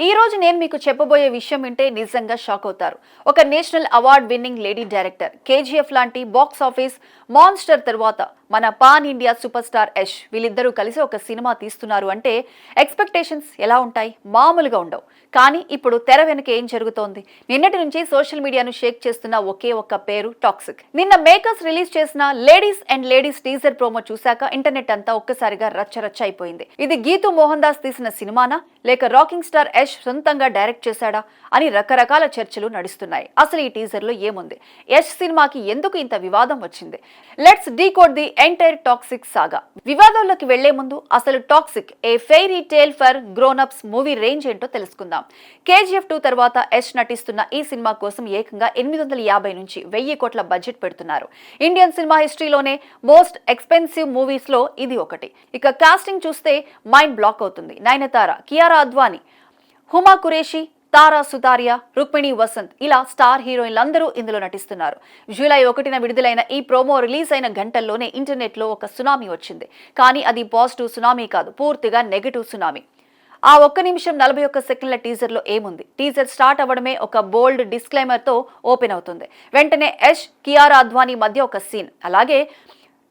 ఈ రోజు నేను మీకు చెప్పబోయే విషయం వింటే నిజంగా షాక్ అవుతారు. ఒక national award winning lady director, KGF లాంటి బాక్స్ ఆఫీస్ మాన్స్టర్ తర్వాత మన pan India super star Yash వీళ్ళిద్దరూ కలిసి ఒక సినిమా తీస్తున్నారు అంటే ఎక్స్పెక్టేషన్స్ ఎలా ఉంటాయి? మామూలుగా ఉండవు. కానీ ఇప్పుడు తెర వెనుక ఏం జరుగుతోంది? నిన్నటి నుంచి సోషల్ మీడియాను షేక్ చేస్తున్న ఒకే ఒక్క పేరు టాక్సిక్. నిన్న మేకర్స్ రిలీజ్ చేసిన లేడీస్ టీజర్ ప్రోమో చూశాక ఇంటర్నెట్ అంతా ఒక్కసారిగా రచ్చరచ్చ అయిపోయింది. ఇది గీతూ మోహన్ దాస్ తీసిన సినిమానా, లేక రాకింగ్ స్టార్ యష్ సొంతంగా డైరెక్ట్ చేశాడా అని రకరకాల చర్చలు నడుస్తున్నాయి. అసలు ఈ టీజర్ లో ఏముంది? యష్ సినిమాకి ఎందుకు ఇంత వివాదం వచ్చింది? Let's decode the entire Toxic saga. వివాదంలోకి వెళ్లే ముందు అసలు Toxic a fairy tale for grown ups movie range ఏంటో తెలుసుకుందాం. కేజీఎఫ్ 2 తర్వాత యష్ నటిస్తున్న ఈ సినిమా కోసం ఏకంగా 850 నుంచి 1000 కోట్ల బడ్జెట్ పెడుతున్నారు. ఇండియన్ సినిమా హిస్టరీలోనే మోస్ట్ ఎక్స్పెన్సివ్ మూవీస్ లో ఇది ఒకటి. ఇక కాస్టింగ్ చూస్తే మైండ్ బ్లాక్ అవుతుంది. నయనతార, కియారా అద్వానీ, హుమా కురేషి, తారా సుతారియా, రుక్మిణి వసంత్ ఇలా స్టార్ హీరోయిన్లందరూ ఇందులో నటిస్తున్నారు. జూలై 1న విడుదలైన ఈ ప్రోమో రిలీజ్ అయిన గంటల్లోనే ఇంటర్నెట్ లో ఒక సునామీ వచ్చింది. కానీ అది పాజిటివ్ సునామీ కాదు, పూర్తిగా నెగటివ్ సునామీ. ఆ 1 నిమిషం 41 సెకండ్ల టీజర్ లో ఏముంది? టీజర్ స్టార్ట్ అవ్వడమే ఒక బోల్డ్ డిస్క్లైమర్ తో ఓపెన్ అవుతుంది. వెంటనే యష్, కియారా అద్వానీ మధ్య ఒక సీన్, అలాగే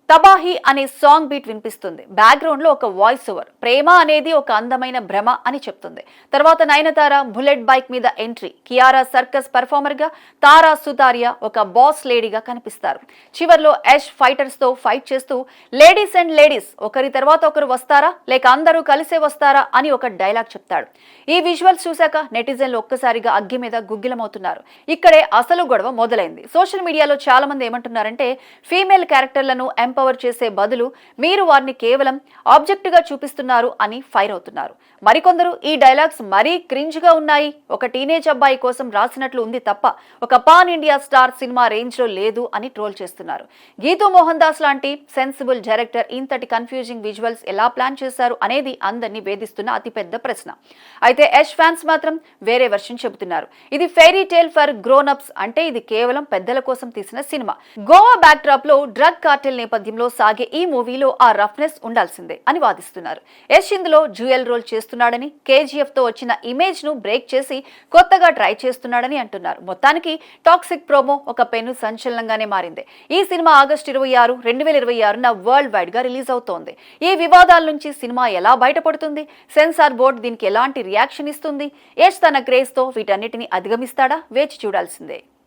తబాహి అనే సాంగ్ బీట్ వినిపిస్తుంది. బ్యాక్గ్రౌండ్ లో ఒక వాయిస్ ఓవర్, ప్రేమ అనేది ఒక అందమైన భ్రమ అని చెప్తుంది. తర్వాత నయనతార బుల్లెట్ బైక్ మీద ఎంట్రీ, కియారా సర్కస్ పర్ఫార్మర్ గా, తారా సుతారియా ఒక బాస్ లేడీగా కనిపిస్తారు. చివర్లో యష్ ఫైటర్స్ తో ఫైట్ చేస్తూ లేడీస్ అండ్ లేడీస్ ఒకరి తర్వాత ఒకరు వస్తారా లేక అందరూ కలిసే వస్తారా అని ఒక డైలాగ్ చెప్తాడు. ఈ విజువల్స్ చూశాక నెటిజన్లు ఒక్కసారిగా అగ్గి మీద గుగ్గిలమవుతున్నారు. ఇక్కడే అసలు గొడవ మొదలైంది. సోషల్ మీడియాలో చాలా మంది ఏమంటున్నారంటే, ఫీమేల్ క్యారెక్టర్లను ఎంపవర్ చేసే బదులు మీరు వారిని కేవలం ఆబ్జెక్ట్ గా చూపిస్తున్నారు అని ఫైర్ అవుతున్నారు. మరికొందరు ఈ డైలాగ్స్ మరీ క్రింజ్ గా ఉన్నాయి, ఒక టీనేజ్ అబ్బాయి కోసం రాసినట్లు ఉంది తప్ప ఒక pan India star cinema range లో లేదు అని ట్రోల్ చేస్తున్నారు. గీతూ మోహన్ దాస్ లాంటి సెన్సిబుల్ డైరెక్టర్ ఇంతటి కన్ఫ్యూజింగ్ విజువల్స్ ఎలా ప్లాన్ చేశారు అనేది అందరినీ వేధిస్తున్న అతిపెద్ద ప్రశ్న. అయితే యష్ ఫ్యాన్స్ మాత్రం వేరే వర్షన్ చెబుతున్నారు. ఇది fairy tale for grown ups, అంటే ఇది కేవలం పెద్దల కోసం తీసిన సినిమా. గోవా బ్యాక్ డ్రాప్ లో డ్రగ్ కార్టెల్ నేపథ్యంలో సాగే ఈ మూవీలో ఆ రఫ్నెస్ ఉండాల్సిందే అని వాదిస్తున్నారు. యష్ ఇందులో డ్యూయల్ రోల్ చేస్తున్నాడని, కేజీఎఫ్ తో వచ్చిన ఇమేజ్ ను బ్రేక్ చేసి కొత్తగా ట్రై చేస్తున్నాడని అంటున్నారు. మొత్తానికి టాక్సిక్ ప్రోమో ఒక పెను సంచలనంగానే మారింది. ఈ సినిమా ఆగస్టు 26, 2026న వరల్డ్ వైడ్ గా రిలీజ్ అవుతోంది. ఈ వివాదాల నుంచి సినిమా ఎలా బయటపడుతుంది? సెన్సార్ బోర్డు దీనికి ఎలాంటి రియాక్షన్ ఇస్తుంది? యష్ తన క్రేజ్ తో వీటన్నిటిని అధిగమిస్తాడా? వేచి చూడాల్సిందే.